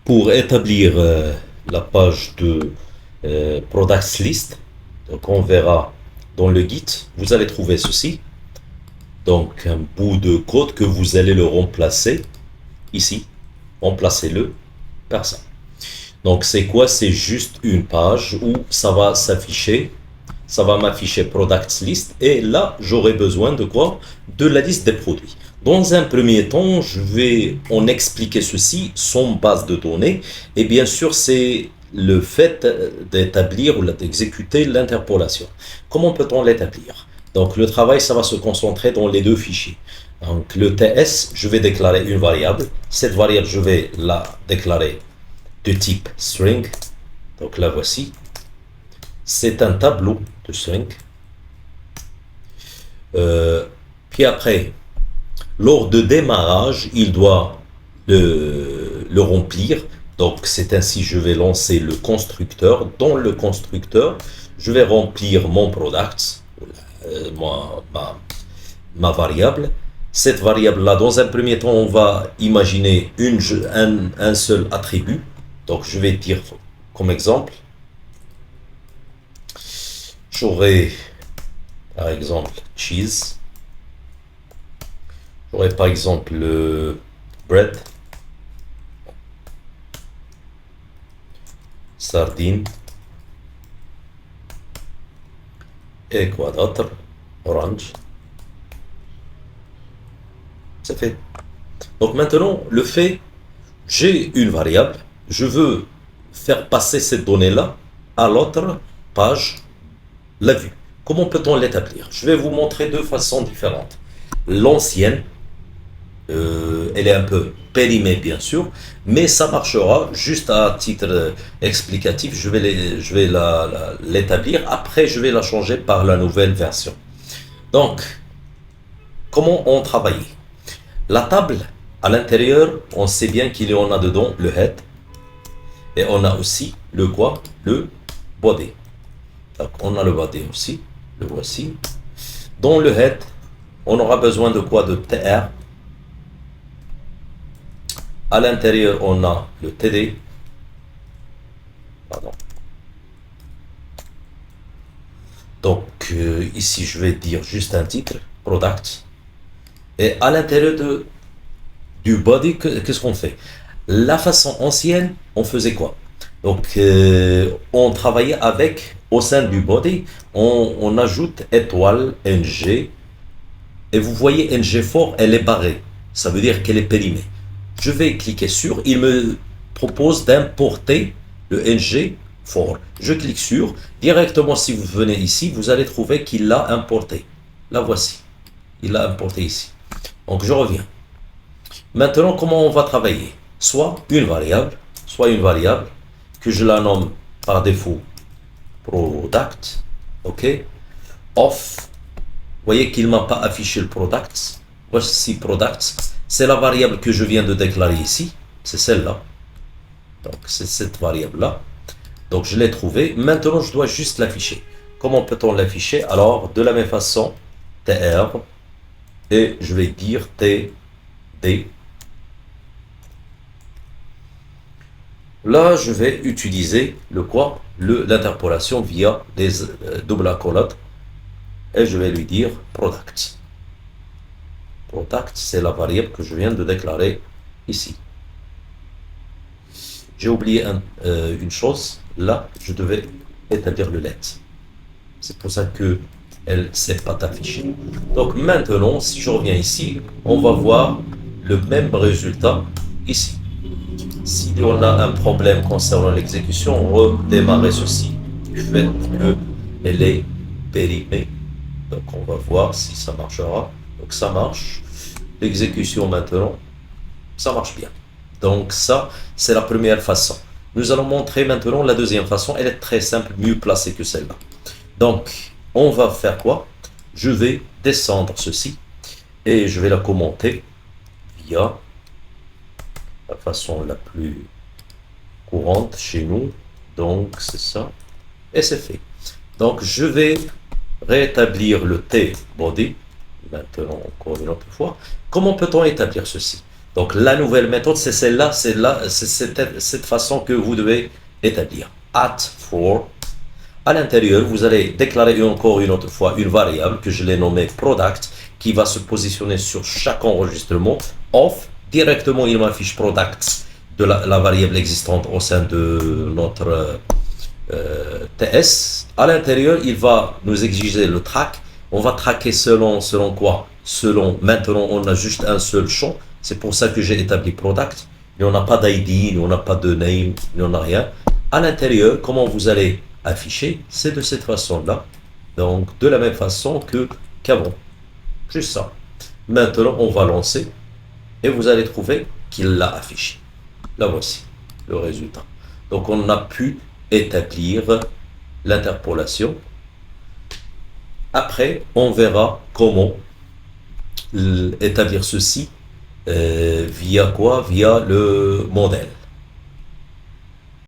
Pour établir la page de Products List, donc on verra dans le Git, vous allez trouver ceci. Donc un bout de code que vous allez le remplacer ici. Remplacez-le par ça. Donc c'est quoi? C'est juste une page où ça va s'afficher. Ça va m'afficher Products List. Et là, j'aurai besoin de quoi? De la liste des produits. Dans un premier temps, je vais en expliquer ceci sans base de données. Et bien sûr, c'est le fait d'établir ou d'exécuter l'interpolation. Comment peut-on l'établir? Donc le travail, ça va se concentrer dans les deux fichiers. Donc le TS, je vais déclarer une variable. Cette variable, je vais la déclarer de type string. Donc la voici. C'est un tableau de string. Puis après, lors de démarrage, il doit le remplir. Donc c'est ainsi je vais lancer le constructeur. Dans le constructeur, je vais remplir mon product, ma variable. Cette variable-là, dans un premier temps, on va imaginer un seul attribut. Donc je vais dire comme exemple, j'aurai par exemple cheese, j'aurai par exemple le bread, sardine, et quoi d'autre, orange. C'est fait. Donc maintenant, le fait, j'ai une variable, je veux faire passer cette donnée-là à l'autre page, la vue. Comment peut-on l'établir? Je vais vous montrer deux façons différentes. L'ancienne, elle est un peu périmée bien sûr, mais ça marchera juste à titre explicatif. Je vais l'établir. Après, je vais la changer par la nouvelle version. Donc, comment on travaille? La table, à l'intérieur, on sait bien qu'il y en a dedans le head et on a aussi le quoi? Le body. Donc, on a le body aussi, le voici. Dans le head, on aura besoin de quoi? De tr. À l'intérieur, on a le td. Pardon. Donc, ici, je vais dire juste un titre, product. Et à l'intérieur du body, qu'est-ce qu'on fait? La façon ancienne, on faisait quoi? Donc, on travaillait avec, au sein du body, on ajoute étoile, ng, et vous voyez ng fort, elle est barrée. Ça veut dire qu'elle est périmée. Je vais cliquer sur, il me propose d'importer le ng fort. Je clique sur, directement si vous venez ici, vous allez trouver qu'il l'a importé. La voici. Il l'a importé ici. Donc je reviens. Maintenant, comment on va travailler? Soit une variable que je la nomme par défaut product, ok? Off, vous voyez qu'il ne m'a pas affiché le product. Voici product, c'est la variable que je viens de déclarer ici, c'est celle-là. Donc c'est cette variable-là. Donc je l'ai trouvée. Maintenant, je dois juste l'afficher. Comment peut-on l'afficher? Alors, de la même façon, tr, et je vais dire td. Là, je vais utiliser le quoi? L'interpolation via des double accolades. Et je vais lui dire product. Product, c'est la variable que je viens de déclarer ici. J'ai oublié une chose. Là, je devais établir le let. C'est pour ça que elle ne s'est pas affichée. Donc maintenant, si je reviens ici, on va voir le même résultat ici. Si on a un problème concernant l'exécution, on redémarrer ceci du fait qu'elle est périmée. Donc on va voir si ça marchera. Donc ça marche. L'exécution maintenant, ça marche bien. Donc ça, c'est la première façon. Nous allons montrer maintenant la deuxième façon. Elle est très simple, mieux placée que celle-là. Donc, on va faire quoi? Je vais descendre ceci et je vais la commenter via la façon la plus courante chez nous. Donc, c'est ça. Et c'est fait. Donc, je vais rétablir le T-body. Maintenant, encore une autre fois. Comment peut-on établir ceci? Donc la nouvelle méthode, c'est celle-là, c'est cette façon que vous devez établir. At for. À l'intérieur, vous allez déclarer encore une autre fois une variable que je l'ai nommée product qui va se positionner sur chaque enregistrement. Off, directement il m'affiche product de la variable existante au sein de notre TS. À l'intérieur, il va nous exiger le track. On va tracker selon quoi? Selon, maintenant, on a juste un seul champ. C'est pour ça que j'ai établi product. Il n'y en a pas d'ID, il n'y en a pas de name, il n'y en a rien. À l'intérieur, comment vous allez afficher? C'est de cette façon-là. Donc, de la même façon qu'avant. Juste ça. Maintenant, on va lancer et vous allez trouver qu'il l'a affiché. Là voici le résultat. Donc, on a pu établir l'interpolation. Après, on verra comment établir ceci via quoi? Via le modèle.